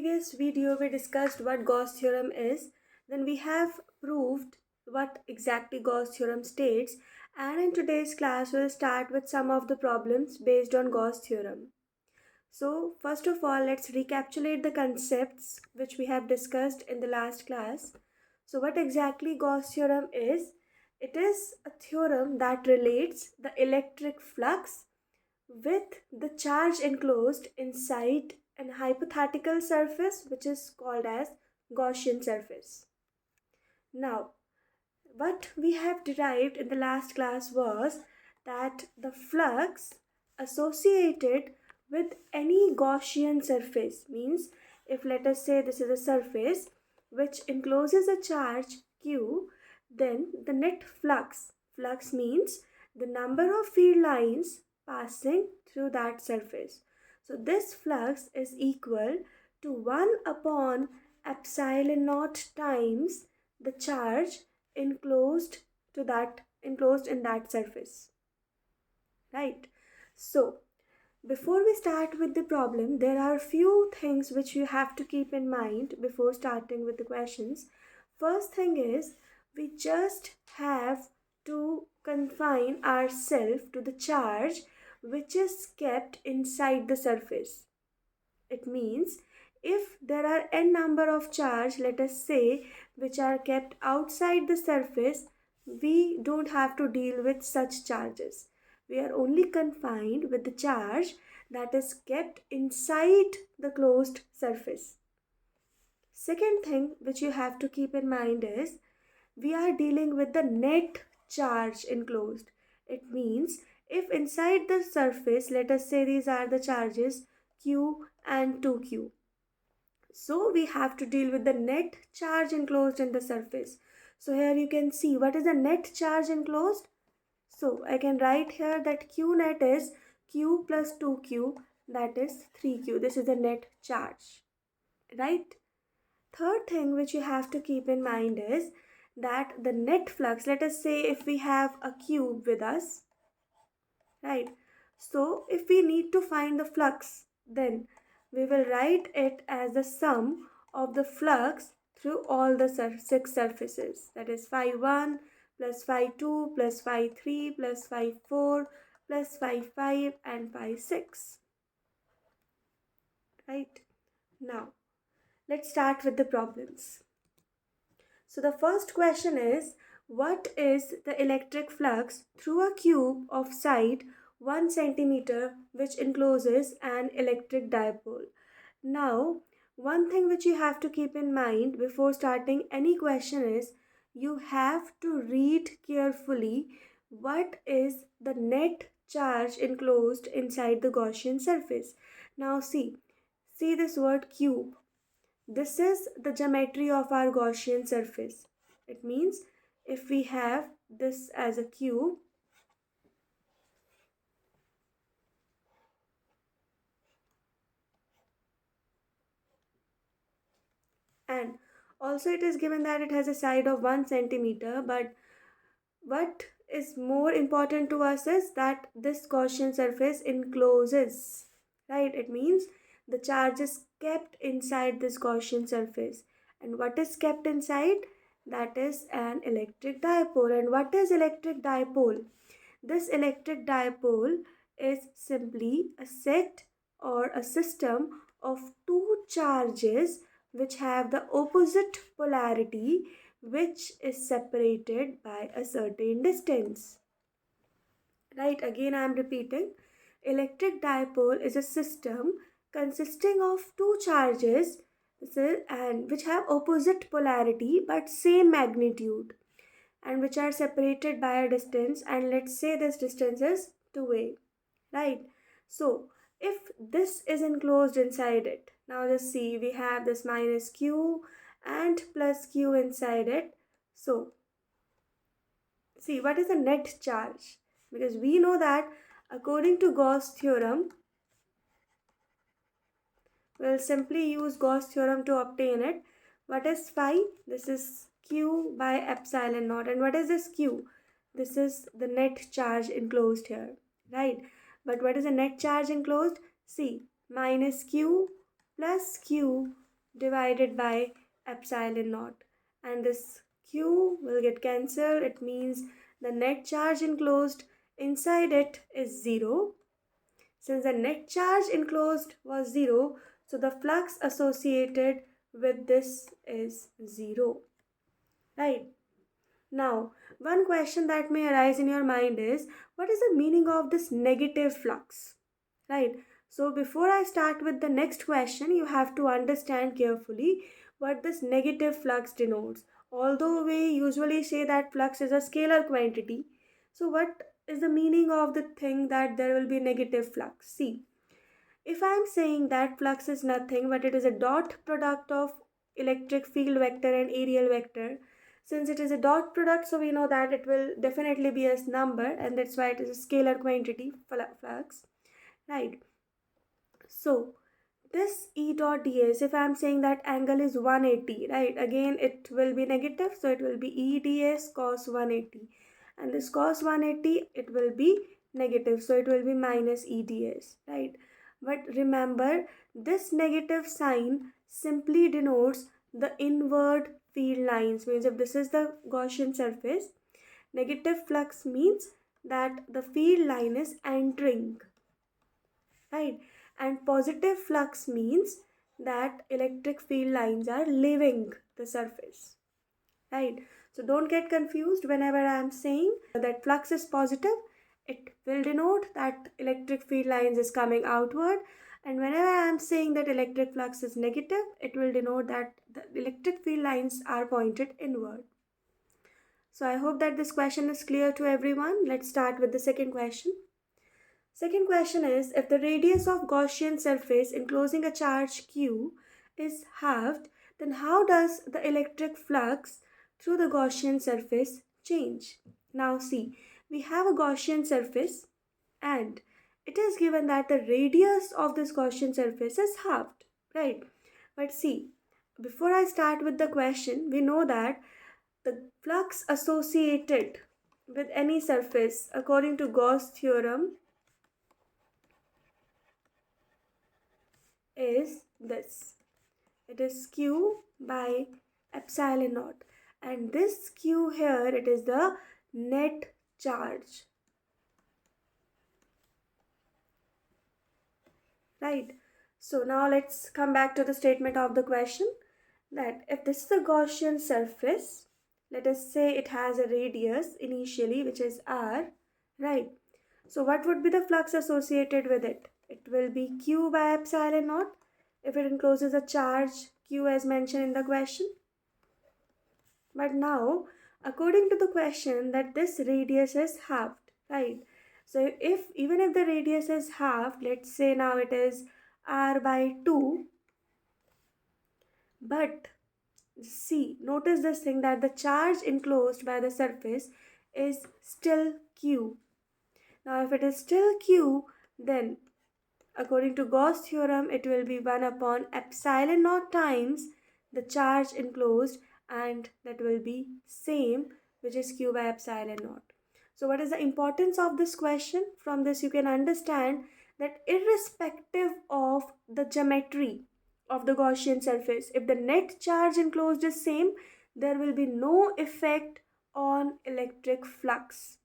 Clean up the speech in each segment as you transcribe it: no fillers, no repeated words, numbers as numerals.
previous video we discussed what Gauss theorem is, then we have proved what exactly Gauss theorem states, and in today's class we'll start with some of the problems based on Gauss theorem. So first of all, let's recapitulate the concepts which we have discussed in the last class. So what exactly Gauss theorem is? It is a theorem that relates the electric flux with the charge enclosed inside an hypothetical surface which is called as Gaussian surface. Now, what we have derived in the last class was that the flux associated with any Gaussian surface means, if let us say this is a surface which encloses a charge q, then the net flux means the number of field lines passing through that surface. So this flux is equal to 1 upon epsilon naught times the charge enclosed in that surface, right? So before we start with the problem, there are few things which you have to keep in mind before starting with the questions. First thing is, we just have to confine ourselves to the charge which is kept inside the surface. It means if there are n number of charge, let us say, which are kept outside the surface, we don't have to deal with such charges. We are only confined with the charge that is kept inside the closed surface. Second thing which you have to keep in mind is we are dealing with the net charge enclosed. It means if inside the surface, let us say these are the charges q and 2q. So we have to deal with the net charge enclosed in the surface. So here you can see what is the net charge enclosed. So I can write here that q net is q plus 2q, that is 3q. This is the net charge, right? Third thing which you have to keep in mind is that the net flux, let us say if we have a cube with us, right? So if we need to find the flux, then we will write it as the sum of the flux through all the 6 surfaces, that is phi 1 plus phi 2 plus phi 3 plus phi 4 plus phi 5 and phi 6, right? Now let's start with the problems. So the first question is, what is the electric flux through a cube of side 1 centimeter which encloses an electric dipole? Now, one thing which you have to keep in mind before starting any question is you have to read carefully what is the net charge enclosed inside the Gaussian surface. Now see this word cube. This is the geometry of our Gaussian surface. It means if we have this as a cube, and also it is given that it has a side of 1 centimeter, but what is more important to us is that this Gaussian surface encloses, right? It means the charge is kept inside this Gaussian surface. And what is kept inside? That is an electric dipole. And what is electric dipole? This electric dipole is simply a set or a system of two charges which have the opposite polarity, which is separated by a certain distance. Right, again I am repeating. Electric dipole is a system consisting of two charges and which have opposite polarity but same magnitude, and which are separated by a distance, and let's say this distance is 2a, right? So if this is enclosed inside it, now just see we have this minus q and plus q inside it. So see what is the net charge, because we know that according to Gauss theorem, we'll simply use Gauss theorem to obtain it. What is phi? This is q by epsilon naught. And what is this q? This is the net charge enclosed here, right? But what is the net charge enclosed? See, minus q plus q divided by epsilon naught, and this q will get cancelled. It means the net charge enclosed inside it is 0. Since the net charge enclosed was 0, so the flux associated with this is 0. Right? Now, one question that may arise in your mind is, what is the meaning of this negative flux? Right? So before I start with the next question, you have to understand carefully what this negative flux denotes. Although we usually say that flux is a scalar quantity, so what is the meaning of the thing that there will be negative flux? See, if I am saying that flux is nothing but it is a dot product of electric field vector and areal vector, since it is a dot product, so we know that it will definitely be a number, and that's why it is a scalar quantity, flux, right? So this E dot ds, if I am saying that angle is 180, right, again it will be negative, so it will be E ds cos 180, and this cos 180, it will be negative, so it will be minus E ds, right? But remember, this negative sign simply denotes the inward field lines. Means if this is the Gaussian surface, negative flux means that the field line is entering, right? And positive flux means that electric field lines are leaving the surface, right? So don't get confused. Whenever I am saying that flux is positive, it will denote that electric field lines is coming outward, and whenever I am saying that electric flux is negative, it will denote that the electric field lines are pointed inward. So I hope that this question is clear to everyone. Let's start with the second question. Second question is, if the radius of Gaussian surface enclosing a charge q is halved, then how does the electric flux through the Gaussian surface change? Now see, we have a Gaussian surface and it is given that the radius of this Gaussian surface is halved, right? But see, before I start with the question, we know that the flux associated with any surface according to Gauss theorem is this. It is q by epsilon naught, and this q here, it is the net charge, right? So now let's come back to the statement of the question, that if this is a Gaussian surface, let us say it has a radius initially which is r, right? So what would be the flux associated with it? It will be q by epsilon naught if it encloses a charge q as mentioned in the question. But now, according to the question, that this radius is halved, right? So if even if the radius is halved, let's say now it is r by 2, but see, notice this thing, that the charge enclosed by the surface is still q. Now if it is still q, then according to Gauss theorem, it will be 1 upon epsilon naught times the charge enclosed, and that will be same, which is q by epsilon naught. So what is the importance of this question? From this you can understand that irrespective of the geometry of the Gaussian surface, if the net charge enclosed is same, there will be no effect on electric flux.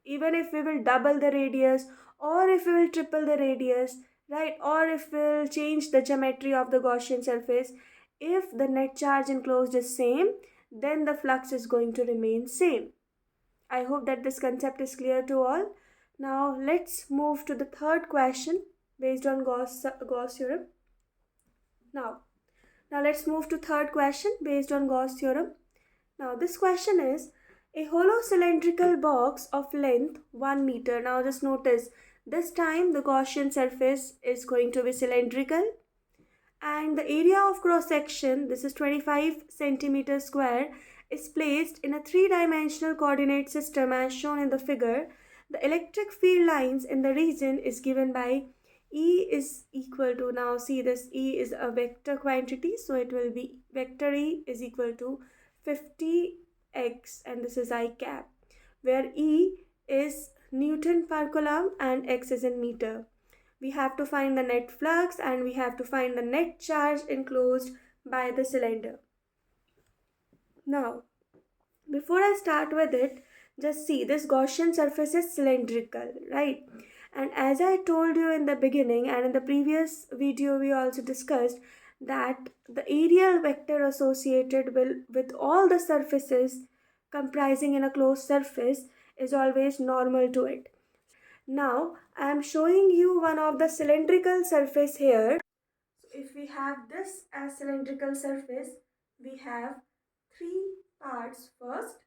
Even if we will double the radius, or if we will triple the radius, right, or if we will change the geometry of the Gaussian surface, if the net charge enclosed is same, then the flux is going to remain same. I hope that this concept is clear to all. Now let's move to the third question based on Gauss theorem. Now let's move to third question based on Gauss theorem. Now this question is, a hollow cylindrical box of length 1 meter. Now just notice, this time the Gaussian surface is going to be cylindrical, and the area of cross section, this is 25 centimeters square, is placed in a three-dimensional coordinate system as shown in the figure. The electric field lines in the region is given by E is equal to, now see, this E is a vector quantity, so it will be vector E is equal to 50x, and this is I cap, where E is Newton per coulomb and x is in meter. We have to find the net flux and we have to find the net charge enclosed by the cylinder. Now, before I start with it, just see this Gaussian surface is cylindrical, right? And as I told you in the beginning and in the previous video, we also discussed that the areal vector associated with all the surfaces comprising in a closed surface is always normal to it. Now I am showing you one of the cylindrical surface here. So if we have this as cylindrical surface, we have three parts: first,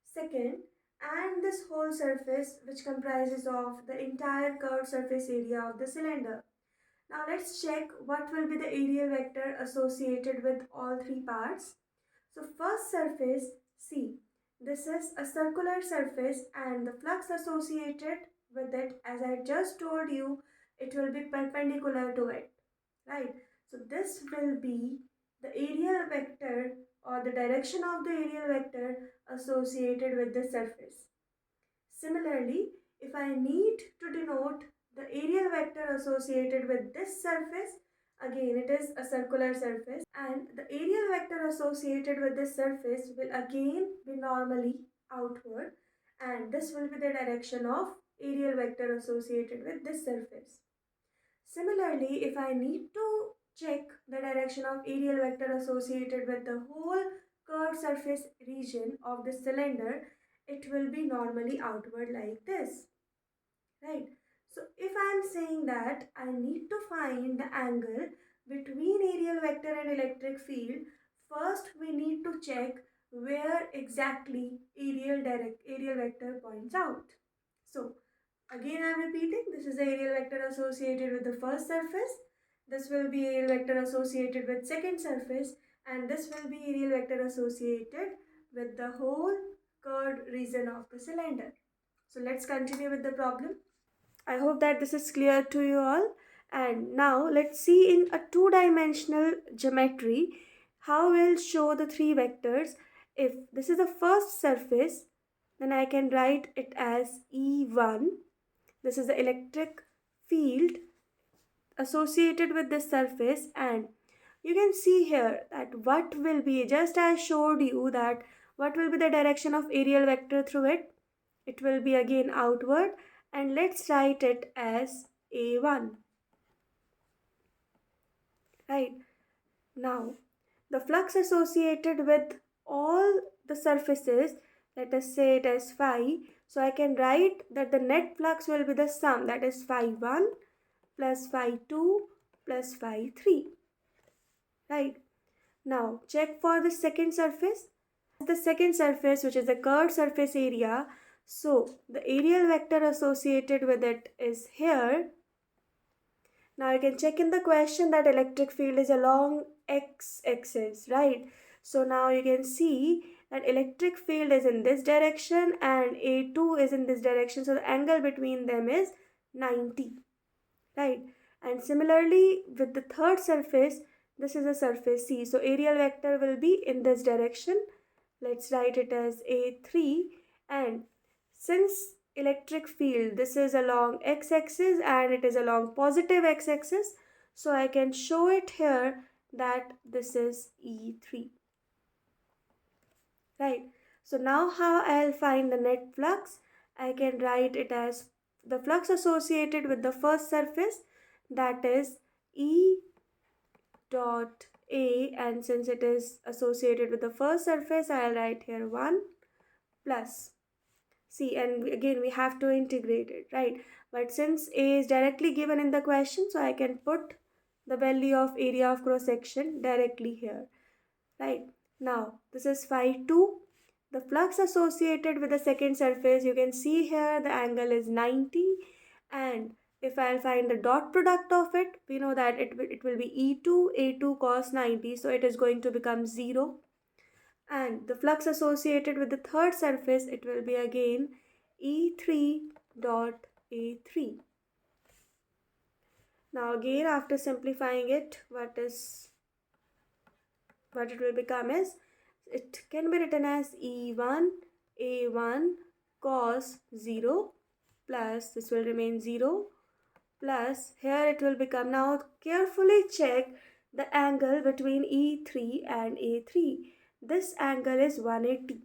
second, and this whole surface, which comprises of the entire curved surface area of the cylinder. Now let's check what will be the areal vector associated with all three parts. So first surface, see, this is a circular surface and the flux associated with it, as I just told you, it will be perpendicular to it, right? So this will be the areal vector or the direction of the areal vector associated with the surface. Similarly, if I need to denote the areal vector associated with this surface, again it is a circular surface, and the areal vector associated with this surface will again be normally outward, and this will be the direction of areal vector associated with this surface. Similarly, if I need to check the direction of areal vector associated with the whole curved surface region of the cylinder, it will be normally outward like this, right? So if I am saying that I need to find the angle between areal vector and electric field, first we need to check where exactly areal vector points out. So again I am repeating, this is the areal vector associated with the first surface, this will be areal vector associated with second surface, and this will be areal vector associated with the whole curved region of the cylinder. So let's continue with the problem. I hope that this is clear to you all. And now let's see in a two-dimensional geometry how we'll show the three vectors. If this is the first surface, then I can write it as E1. This is the electric field associated with this surface, and you can see here that what will be, just I showed you that what will be the direction of areal vector through it. It will be again outward, and let's write it as A1, right? Now the flux associated with all the surfaces, let us say it as phi, so I can write that the net flux will be the sum, that is phi 1 plus phi 2 plus phi 3, right? Now check for the second surface. The second surface, which is the curved surface area, so the areal vector associated with it is here. Now you can check in the question that electric field is along x-axis, right? So now you can see that electric field is in this direction and A2 is in this direction, so the angle between them is 90, right? And similarly with the third surface, this is a surface C, so areal vector will be in this direction. Let's write it as A3, and since electric field, this is along x-axis and it is along positive x-axis, so I can show it here that this is E3, right? So now how I'll find the net flux? I can write it as the flux associated with the first surface, that is E dot A, and since it is associated with the first surface, I'll write here 1 plus, see, and again we have to integrate it, right? But since A is directly given in the question, so I can put the value of area of cross section directly here, right? Now this is phi 2. The flux associated with the second surface, you can see here the angle is 90, and if I'll find the dot product of it, we know that it will be E2, A2 cos 90, so it is going to become 0. And the flux associated with the third surface, it will be again E3 dot A3. Now again, after simplifying it, what it will become is, it can be written as E1 A1 cos 0 plus, this will remain 0, plus here it will become, now carefully check the angle between E3 and A3. This angle is 180,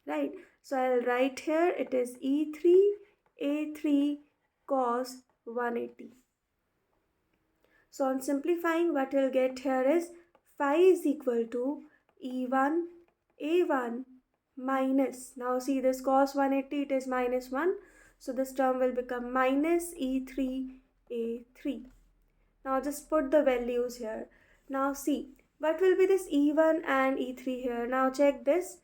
right? So I'll write here it is E3 A3 cos 180. So on simplifying, what we'll get here is phi is equal to E1 A1 minus, now see this cos 180, it is minus 1. So this term will become minus E3 A3. Now just put the values here. Now see, what will be this E1 and E3 here? Now check this.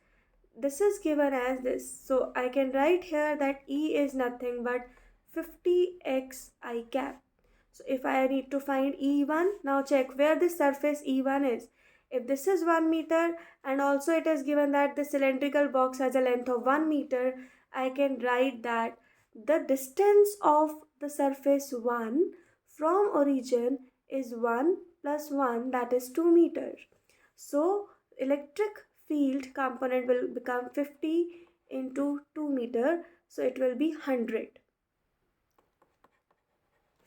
This is given as this. So I can write here that E is nothing but 50x I cap. So if I need to find E1, now check where the surface E1 is. If this is 1 meter and also it is given that the cylindrical box has a length of 1 meter, I can write that the distance of the surface 1 from origin is 1 plus 1, that is 2 meters. So electric field component will become 50 into 2 meter, so it will be 100,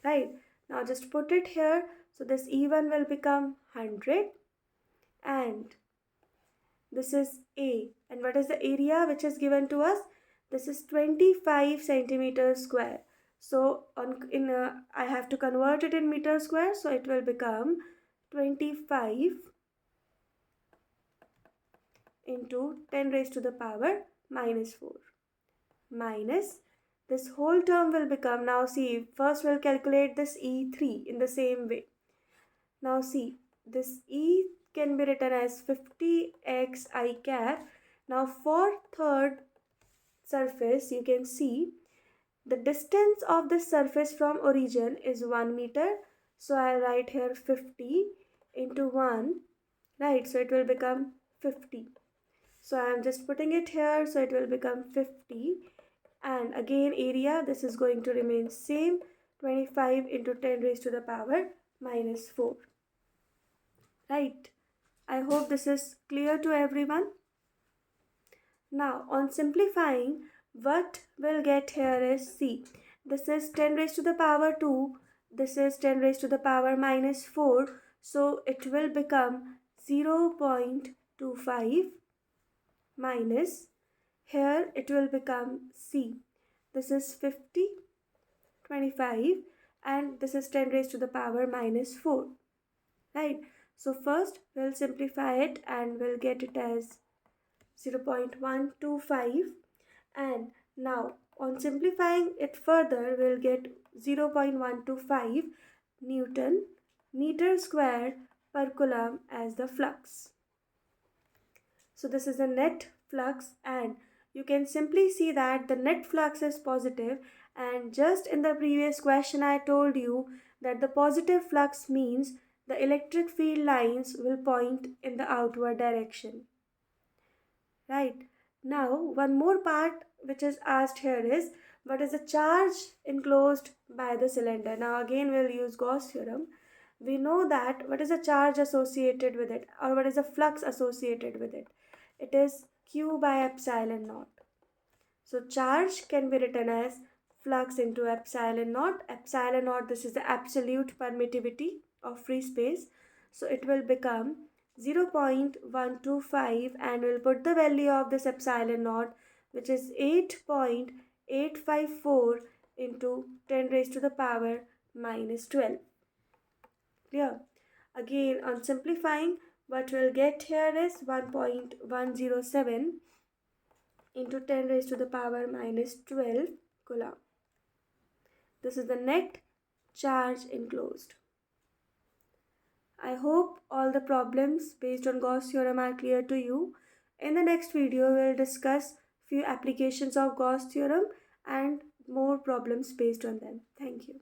right? Now just put it here. So this E1 will become 100 and this is A. And what is the area which is given to us? This is 25 centimeters square. So I have to convert it in meter square. So it will become 25 into 10 raised to the power minus 4 minus this whole term will become, now see, first we'll calculate this E3 in the same way. Now see, this E can be written as 50x I cap. Now for third surface, you can see the distance of this surface from origin is 1 meter. So I'll write here 50 into 1, right? So it will become 50. So I am just putting it here. So it will become 50. And again area, this is going to remain same, 25 into 10 raised to the power minus 4. Right. I hope this is clear to everyone. Now on simplifying, what we'll get here is, see, this is 10 raised to the power 2, this is 10 raised to the power minus 4. So it will become 0.25 minus, here it will become C. This is 50, 25 and this is 10 raised to the power minus 4. Right. So first we'll simplify it and we'll get it as 0.125 and now on simplifying it further we'll get 0.125 Newton meter square per coulomb as the flux. So this is the net flux and you can simply see that the net flux is positive, and just in the previous question I told you that the positive flux means the electric field lines will point in the outward direction. Right. Now one more part which is asked here is, what is the charge enclosed by the cylinder? Now again we'll use Gauss theorem. We know that what is the charge associated with it, or what is the flux associated with it? It is Q by epsilon naught. So charge can be written as flux into epsilon naught. Epsilon naught, this is the absolute permittivity of free space. So it will become 0.125 and we'll put the value of this epsilon naught, which is 8.854 into 10 raised to the power minus 12. Clear? Again on simplifying, what we'll get here is 1.107 into 10 raised to the power minus 12 coulomb. This is the net charge enclosed. I hope all the problems based on Gauss theorem are clear to you. In the next video, we'll discuss few applications of Gauss theorem and more problems based on them. Thank you.